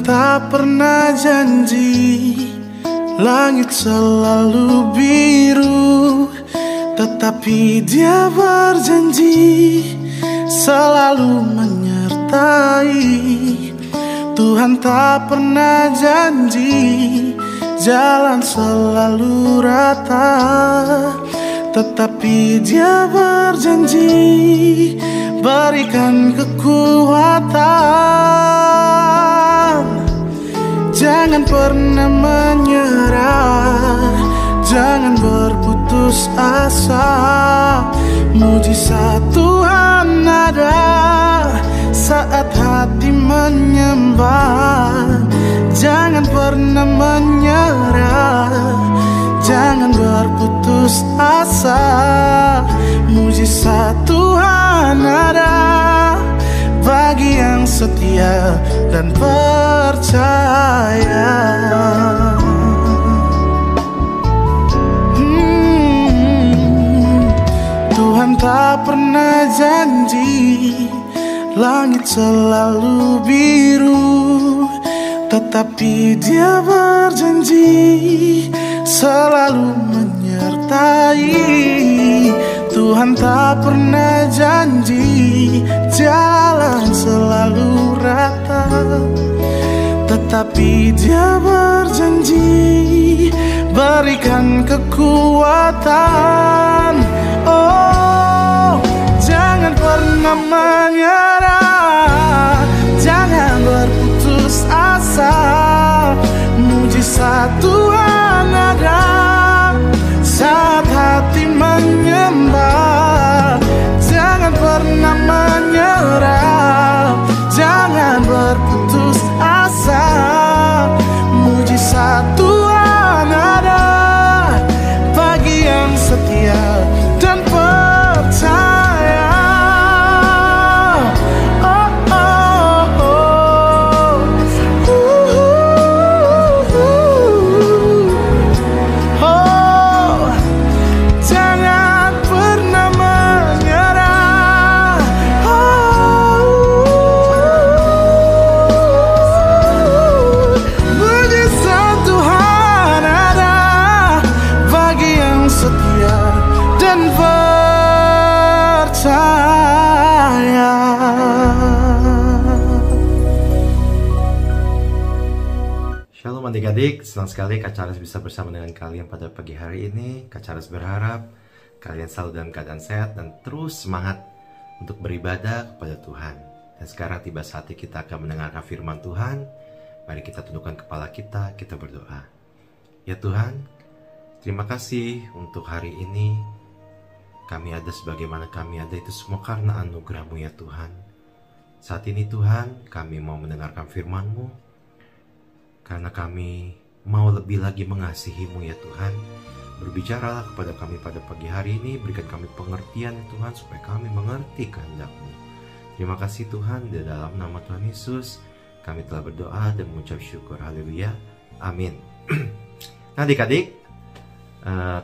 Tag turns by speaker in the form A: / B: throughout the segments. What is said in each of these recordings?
A: Tuhan tak pernah janji langit selalu biru, tetapi Dia berjanji selalu menyertai. Tuhan tak pernah janji jalan selalu rata, tetapi Dia berjanji berikan kekuatan. Jangan pernah menyerah, jangan berputus asa. Mujizat Tuhan ada saat hati menyembah. Jangan pernah menyerah, jangan berputus asa. Mujizat Tuhan ada bagi yang setia dan percaya. Tuhan tak pernah janji langit selalu biru, tetapi Dia berjanji selalu menyertai. Tuhan tak pernah janji jalan selalu rata, tetapi Dia berjanji berikan kekuatan. Oh, jangan pernah menyerah, jangan berputus asa. Mujizat Tuhan ada saat hati menyembah. Jangan pernah menyerah, jangan berputus asa. Mujizat Tuhan ada bagi yang setia dan percaya.
B: Shalom adik-adik, senang sekali Kak Charles bisa bersama dengan kalian pada pagi hari ini. Kak Charles berharap kalian selalu dalam keadaan sehat dan terus semangat untuk beribadah kepada Tuhan. Dan sekarang tiba saatnya kita akan mendengarkan firman Tuhan. Mari kita tundukkan kepala kita berdoa. Ya Tuhan, terima kasih untuk hari ini. Kami ada sebagaimana kami ada itu semua karena anugerah-Mu ya Tuhan. Saat ini Tuhan, kami mau mendengarkan firman-Mu. Karena kami mau lebih lagi mengasihi-Mu ya Tuhan. Berbicaralah kepada kami pada pagi hari ini. Berikan kami pengertian ya Tuhan, supaya kami mengerti kehendak-Mu. Terima kasih Tuhan, di dalam nama Tuhan Yesus kami telah berdoa dan mengucap syukur. Haleluya, amin. Nah adik-adik,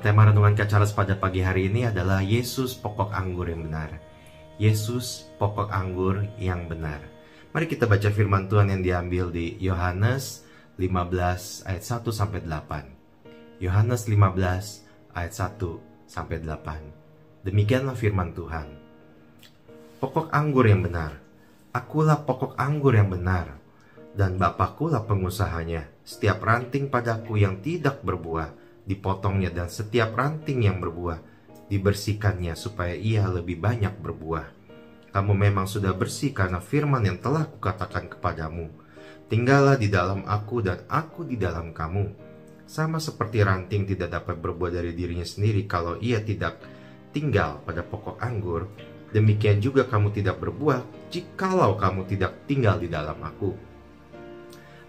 B: tema renungan Kak Charles pada pagi hari ini adalah Yesus pokok anggur yang benar. Yesus pokok anggur yang benar. Mari kita baca firman Tuhan yang diambil di Yohanes 15 ayat 1 sampai 8. Yohanes 15 ayat 1 sampai 8. Demikianlah firman Tuhan. Pokok anggur yang benar. Akulah pokok anggur yang benar, dan Bapakkulah pengusahanya. Setiap ranting padaku yang tidak berbuah dipotongnya, dan setiap ranting yang berbuah dibersihkannya, supaya ia lebih banyak berbuah. Kamu memang sudah bersih karena firman yang telah kukatakan kepadamu. Tinggallah di dalam aku dan aku di dalam kamu. Sama seperti ranting tidak dapat berbuah dari dirinya sendiri kalau ia tidak tinggal pada pokok anggur, demikian juga kamu tidak berbuah jikalau kamu tidak tinggal di dalam aku.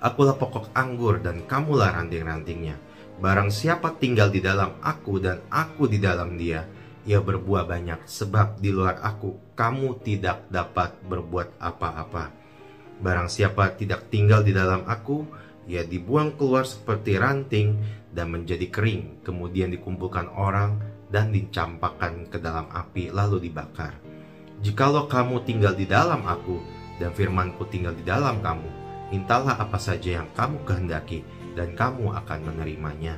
B: Akulah pokok anggur dan kamulah ranting-rantingnya. Barang siapa tinggal di dalam aku dan aku di dalam dia, ia berbuah banyak, sebab di luar aku kamu tidak dapat berbuat apa-apa. Barang siapa tidak tinggal di dalam aku, ia dibuang keluar seperti ranting dan menjadi kering, kemudian dikumpulkan orang dan dicampakkan ke dalam api lalu dibakar. Jikalau kamu tinggal di dalam aku dan firmanku tinggal di dalam kamu, Mintalah apa saja yang kamu kehendaki, dan kamu akan menerimanya.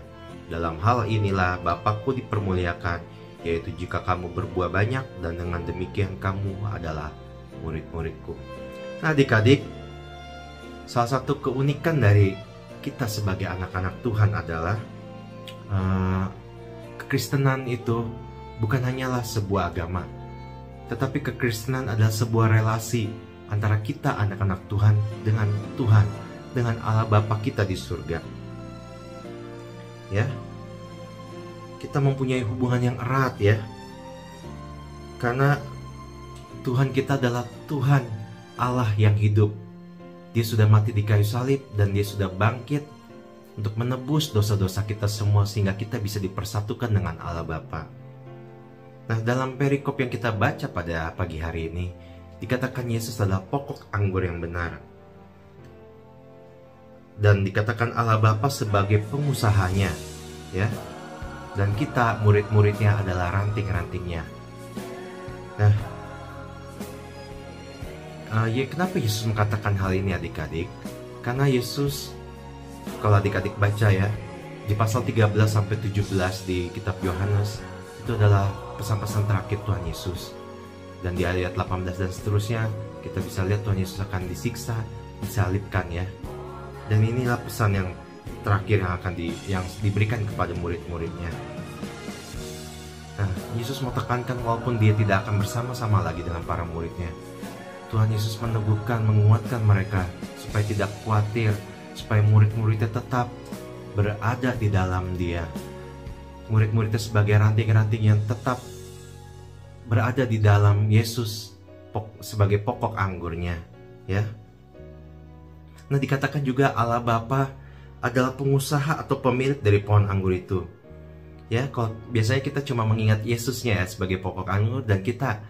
B: Dalam hal inilah Bapakku dipermuliakan, yaitu jika kamu berbuah banyak, dan dengan demikian kamu adalah murid-muridku. Nah adik-adik, salah satu keunikan dari kita sebagai anak-anak Tuhan adalah kekristenan itu bukan hanyalah sebuah agama, tetapi kekristenan adalah sebuah relasi antara kita anak-anak Tuhan, dengan Allah Bapa kita di surga. Ya, kita mempunyai hubungan yang erat ya, karena Tuhan kita adalah Tuhan Allah yang hidup. Dia sudah mati di kayu salib dan dia sudah bangkit untuk menebus dosa-dosa kita semua, sehingga kita bisa dipersatukan dengan Allah Bapa. Nah, dalam perikop yang kita baca pada pagi hari ini, dikatakan Yesus adalah pokok anggur yang benar. Dan dikatakan Allah Bapa sebagai pengusahanya, ya. Dan kita murid-muridnya adalah ranting-rantingnya. Nah, kenapa Yesus mengatakan hal ini adik-adik? Karena Yesus, kalau adik-adik baca ya, di pasal 13-17 di kitab Yohanes, itu adalah pesan-pesan terakhir Tuhan Yesus. Dan di ayat 18 dan seterusnya, kita bisa lihat Tuhan Yesus akan disiksa, disalibkan ya. Dan inilah pesan yang terakhir yang diberikan kepada murid-muridnya. Nah, Yesus mau tekankan walaupun dia tidak akan bersama-sama lagi dengan para muridnya, Tuhan Yesus meneguhkan, menguatkan mereka supaya tidak khawatir, supaya murid-muridnya tetap berada di dalam dia. Murid-muridnya sebagai ranting-ranting yang tetap berada di dalam Yesus sebagai pokok anggurnya, ya. Nah, dikatakan juga Allah Bapa adalah pengusaha atau pemilik dari pohon anggur itu. Ya, kalau biasanya kita cuma mengingat Yesusnya ya sebagai pokok anggur, dan kita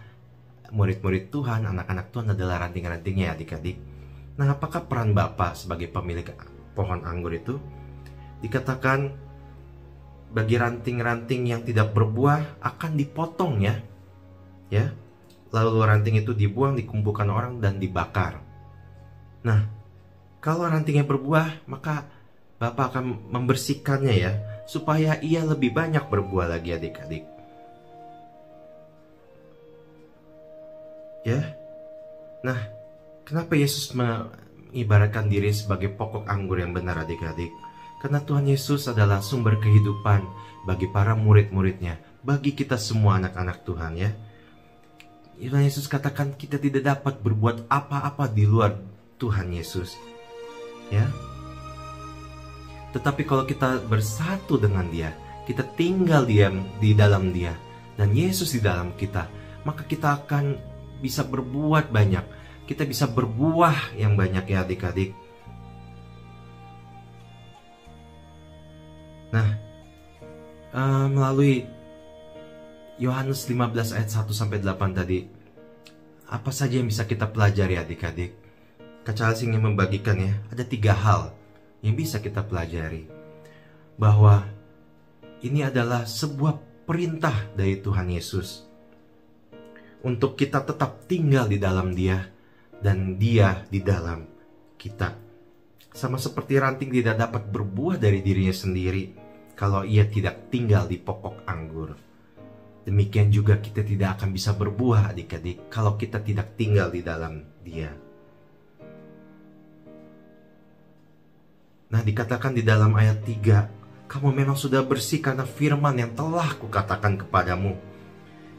B: murid-murid Tuhan, anak-anak Tuhan adalah ranting-rantingnya adik-adik. Nah, apakah peran Bapa sebagai pemilik pohon anggur itu? Dikatakan bagi ranting-ranting yang tidak berbuah akan dipotong ya. Ya. Lalu ranting itu dibuang, dikumpulkan orang dan dibakar. Nah, kalau rantingnya berbuah, maka Bapa akan membersihkannya ya, supaya ia lebih banyak berbuah lagi adik-adik. Ya. Nah, kenapa Yesus mengibaratkan diri sebagai pokok anggur yang benar adik-adik? Karena Tuhan Yesus adalah sumber kehidupan bagi para murid-muridnya, bagi kita semua anak-anak Tuhan ya. Tuhan Yesus katakan kita tidak dapat berbuat apa-apa di luar Tuhan Yesus. Ya. Tetapi kalau kita bersatu dengan Dia, kita tinggal diam di dalam Dia, dan Yesus di dalam kita, maka kita akan bisa berbuat banyak. Kita bisa berbuah yang banyak ya adik-adik. Nah, melalui Yohanes 15 ayat 1-8 tadi, apa saja yang bisa kita pelajari adik-adik? Kak Charles ingin membagikan ya, ada 3 hal yang bisa kita pelajari. Bahwa ini adalah sebuah perintah dari Tuhan Yesus untuk kita tetap tinggal di dalam Dia dan Dia di dalam kita. Sama seperti ranting tidak dapat berbuah dari dirinya sendiri kalau ia tidak tinggal di pokok anggur. Demikian juga kita tidak akan bisa berbuah adik-adik kalau kita tidak tinggal di dalam Dia. Nah, dikatakan di dalam ayat 3, kamu memang sudah bersih karena firman yang telah kukatakan kepadamu.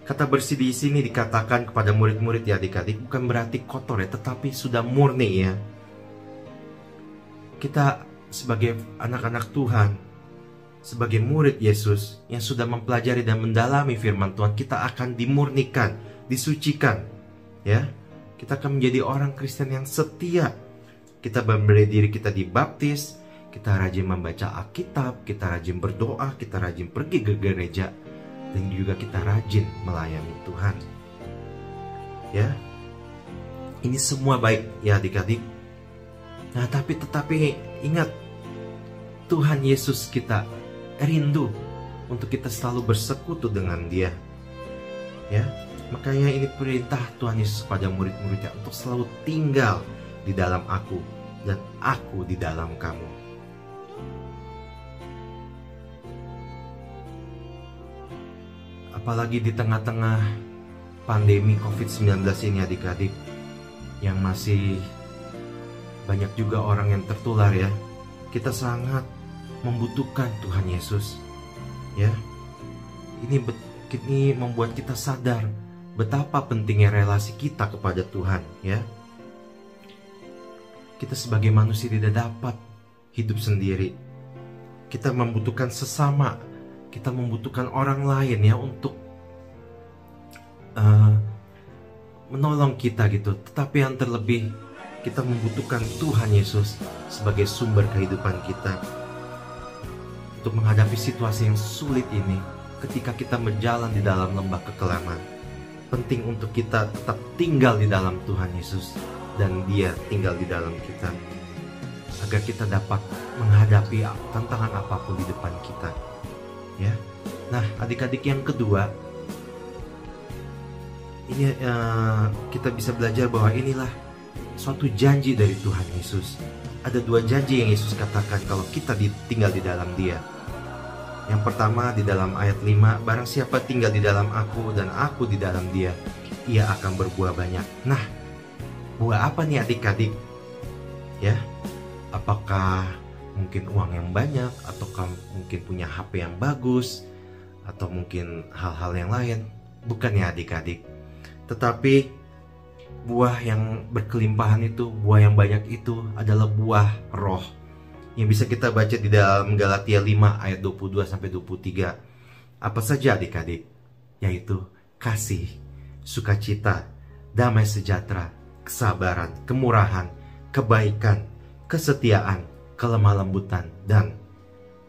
B: Kata bersih di sini dikatakan kepada murid-murid ya adik-adik, bukan berarti kotor ya, tetapi sudah murni ya. Kita sebagai anak-anak Tuhan, sebagai murid Yesus yang sudah mempelajari dan mendalami firman Tuhan, kita akan dimurnikan, disucikan ya. Kita akan menjadi orang Kristen yang setia. Kita memberi diri kita dibaptis, kita rajin membaca Alkitab, kita rajin berdoa, kita rajin pergi ke gereja, dan juga kita rajin melayani Tuhan. Ya. Ini semua baik ya adik-adik. Nah, tetapi ingat, Tuhan Yesus kita rindu untuk kita selalu bersekutu dengan Dia. Ya. Makanya ini perintah Tuhan Yesus pada murid-muridnya untuk selalu tinggal di dalam Aku, dan aku di dalam kamu. Apalagi di tengah-tengah pandemi COVID-19 ini adik-adik, yang masih banyak juga orang yang tertular ya. Kita sangat membutuhkan Tuhan Yesus ya. Ini membuat kita sadar betapa pentingnya relasi kita kepada Tuhan ya. Kita sebagai manusia tidak dapat hidup sendiri. Kita membutuhkan sesama. Kita membutuhkan orang lain ya untuk menolong kita gitu. Tetapi yang terlebih, kita membutuhkan Tuhan Yesus sebagai sumber kehidupan kita untuk menghadapi situasi yang sulit ini. Ketika kita berjalan di dalam lembah kekelaman, penting untuk kita tetap tinggal di dalam Tuhan Yesus dan Dia tinggal di dalam kita, agar kita dapat menghadapi tantangan apapun di depan kita ya. Nah adik-adik, yang kedua ini kita bisa belajar bahwa inilah suatu janji dari Tuhan Yesus. Ada dua janji yang Yesus katakan kalau kita tinggal di dalam Dia. Yang pertama di dalam ayat 5, barang siapa tinggal di dalam aku dan aku di dalam dia, ia akan berbuah banyak. Nah, buah apa nih adik-adik? Ya, apakah mungkin uang yang banyak, ataukah mungkin punya HP yang bagus, atau mungkin hal-hal yang lain? Bukan ya adik-adik. Tetapi buah yang berkelimpahan itu, buah yang banyak itu adalah buah roh, yang bisa kita baca di dalam Galatia 5 ayat 22-23. Apa saja adik-adik? Yaitu kasih, sukacita, damai sejahtera, kesabaran, kemurahan, kebaikan, kesetiaan, kelemah lembutan, dan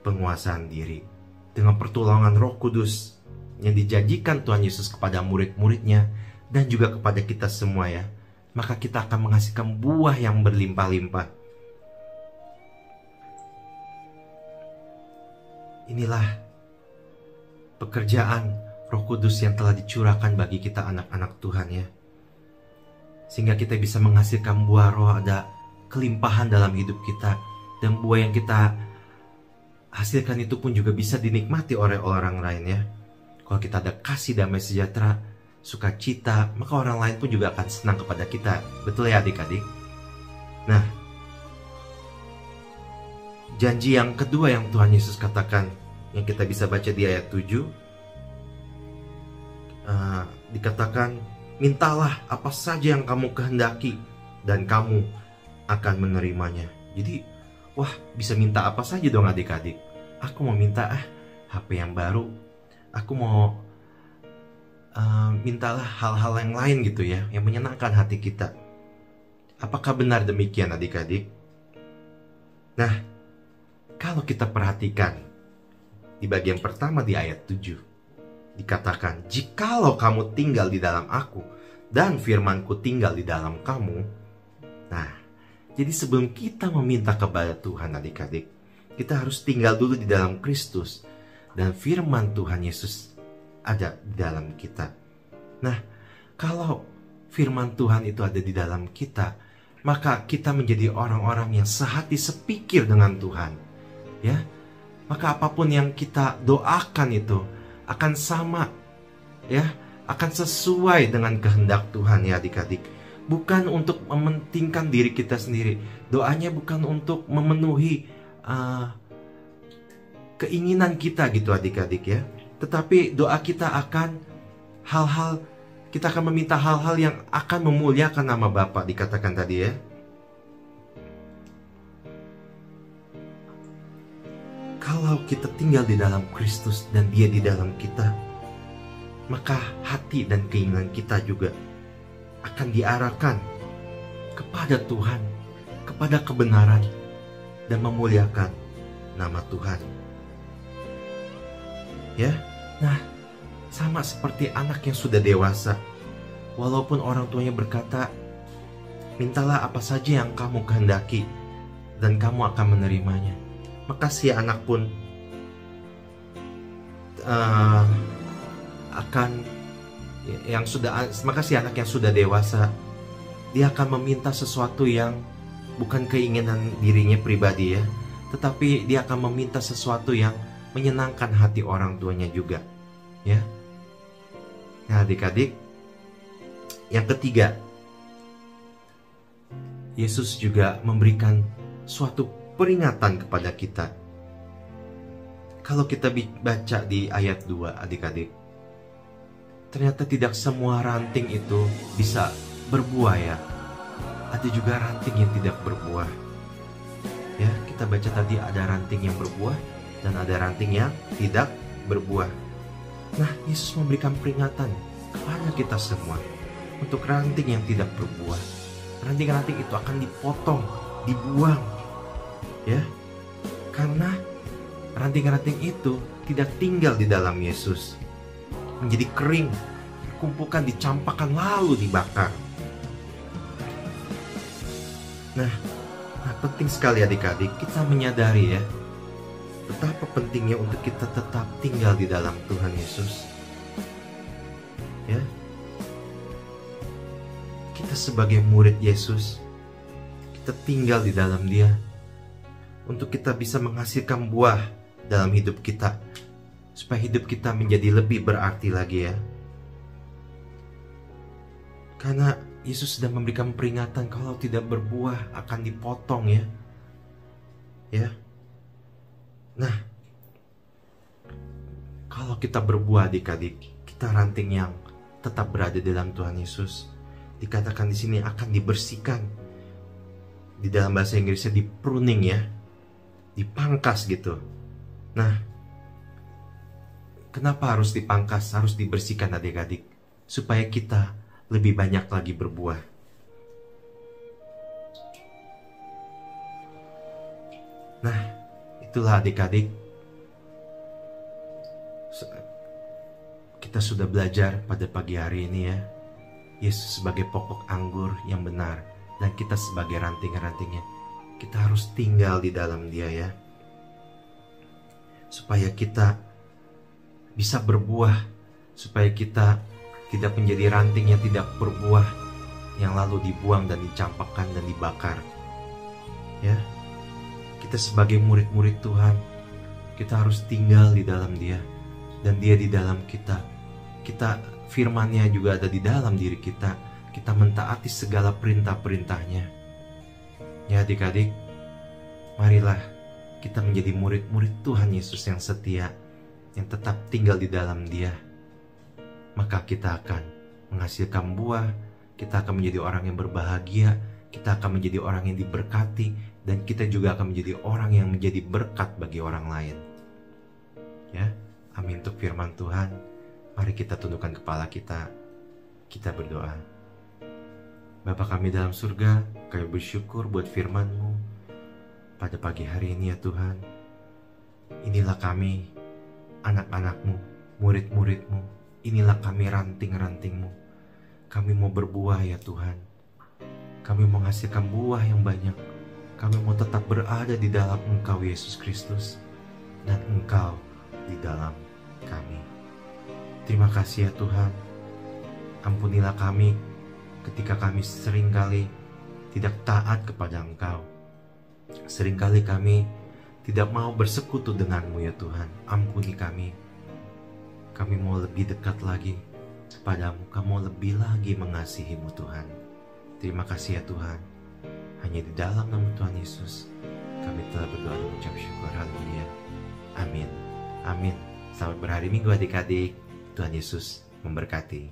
B: penguasaan diri. Dengan pertolongan Roh Kudus yang dijanjikan Tuhan Yesus kepada murid-muridnya dan juga kepada kita semua ya, maka kita akan menghasilkan buah yang berlimpah-limpah. Inilah pekerjaan Roh Kudus yang telah dicurahkan bagi kita anak-anak Tuhan ya, sehingga kita bisa menghasilkan buah roh, ada kelimpahan dalam hidup kita, dan buah yang kita hasilkan itu pun juga bisa dinikmati oleh orang lain ya. Kalau kita ada kasih, damai sejahtera, sukacita, maka orang lain pun juga akan senang kepada kita. Betul ya adik-adik? Nah, janji yang kedua yang Tuhan Yesus katakan, yang kita bisa baca di ayat 7, dikatakan, mintalah apa saja yang kamu kehendaki dan kamu akan menerimanya. Jadi, wah, bisa minta apa saja dong adik-adik. Aku mau minta HP yang baru, aku mau mintalah hal-hal yang lain gitu ya, yang menyenangkan hati kita. Apakah benar demikian adik-adik? Nah, kalau kita perhatikan di bagian pertama di ayat 7, dikatakan, jikalau kamu tinggal di dalam aku dan firmanku tinggal di dalam kamu. Nah, jadi sebelum kita meminta kepada Tuhan adik-adik, kita harus tinggal dulu di dalam Kristus, dan firman Tuhan Yesus ada di dalam kita. Nah, kalau firman Tuhan itu ada di dalam kita, maka kita menjadi orang-orang yang sehati sepikir dengan Tuhan ya. Maka apapun yang kita doakan itu akan sama ya, akan sesuai dengan kehendak Tuhan ya adik-adik. Bukan untuk mementingkan diri kita sendiri. Doanya bukan untuk memenuhi keinginan kita gitu adik-adik ya. Tetapi doa kita akan kita akan meminta hal-hal yang akan memuliakan nama Bapa, dikatakan tadi ya. Kalau kita tinggal di dalam Kristus dan Dia di dalam kita, maka hati dan keinginan kita juga akan diarahkan kepada Tuhan, kepada kebenaran, dan memuliakan nama Tuhan. Ya, nah, sama seperti anak yang sudah dewasa, walaupun orang tuanya berkata, mintalah apa saja yang kamu kehendaki, dan kamu akan menerimanya. Maka si anak pun maka si anak yang sudah dewasa, dia akan meminta sesuatu yang bukan keinginan dirinya pribadi ya, tetapi dia akan meminta sesuatu yang menyenangkan hati orang tuanya juga, ya. Nah, adik-adik, yang ketiga, Yesus juga memberikan suatu peringatan kepada kita. Kalau kita baca di ayat 2, adik-adik, ternyata tidak semua ranting itu bisa berbuah ya. Ada juga ranting yang tidak berbuah. Ya, kita baca tadi ada ranting yang berbuah dan ada ranting yang tidak berbuah. Nah, Yesus memberikan peringatan kepada kita semua untuk ranting yang tidak berbuah. Ranting-ranting itu akan dipotong, dibuang. Ya. Karena ranting-ranting itu tidak tinggal di dalam Yesus. Menjadi kering, dikumpulkan, dicampakkan lalu dibakar. Nah, penting sekali adik-adik kita menyadari ya, betapa pentingnya untuk kita tetap tinggal di dalam Tuhan Yesus. Ya. Kita sebagai murid Yesus, kita tinggal di dalam Dia untuk kita bisa menghasilkan buah dalam hidup kita, supaya hidup kita menjadi lebih berarti lagi ya. Karena Yesus sudah memberikan peringatan kalau tidak berbuah akan dipotong ya. Ya. Nah, kalau kita berbuah adik-adik, kita ranting yang tetap berada dalam Tuhan Yesus, dikatakan di sini akan dibersihkan. Di dalam bahasa Inggrisnya di pruning ya, dipangkas gitu. Nah, kenapa harus dipangkas, harus dibersihkan adik-adik? Supaya kita lebih banyak lagi berbuah. Nah, itulah adik-adik, kita sudah belajar pada pagi hari ini ya, Yesus sebagai pokok anggur yang benar, dan kita sebagai ranting-rantingnya. Kita harus tinggal di dalam Dia ya, supaya kita bisa berbuah, supaya kita tidak menjadi ranting yang tidak berbuah, yang lalu dibuang dan dicampakkan dan dibakar. Ya, kita sebagai murid-murid Tuhan, kita harus tinggal di dalam Dia, dan Dia di dalam kita. Kita, firman-Nya juga ada di dalam diri kita. Kita mentaati segala perintah-perintahnya. Ya adik-adik, marilah kita menjadi murid-murid Tuhan Yesus yang setia, yang tetap tinggal di dalam Dia. Maka kita akan menghasilkan buah, kita akan menjadi orang yang berbahagia, kita akan menjadi orang yang diberkati, dan kita juga akan menjadi orang yang menjadi berkat bagi orang lain. Ya, amin untuk firman Tuhan. Mari kita tundukkan kepala kita berdoa. Bapa kami dalam surga, kami bersyukur buat firman-Mu pada pagi hari ini ya Tuhan. Inilah kami, anak-anak-Mu, murid-murid-Mu. Inilah kami, ranting-ranting-Mu. Kami mau berbuah ya Tuhan. Kami mau menghasilkan buah yang banyak. Kami mau tetap berada di dalam Engkau Yesus Kristus, dan Engkau di dalam kami. Terima kasih ya Tuhan. Ampunilah kami ketika kami seringkali tidak taat kepada Engkau. Seringkali kami tidak mau bersekutu denganmu ya Tuhan. Ampuni kami. Kami mau lebih dekat lagi kepadamu. Kami mau lebih lagi mengasihimu Tuhan. Terima kasih ya Tuhan. Hanya di dalam nama Tuhan Yesus kami telah berdoa dan mengucap syukur. Haleluya. Amin. Amin. Selamat berhari Minggu adik-adik. Tuhan Yesus memberkati.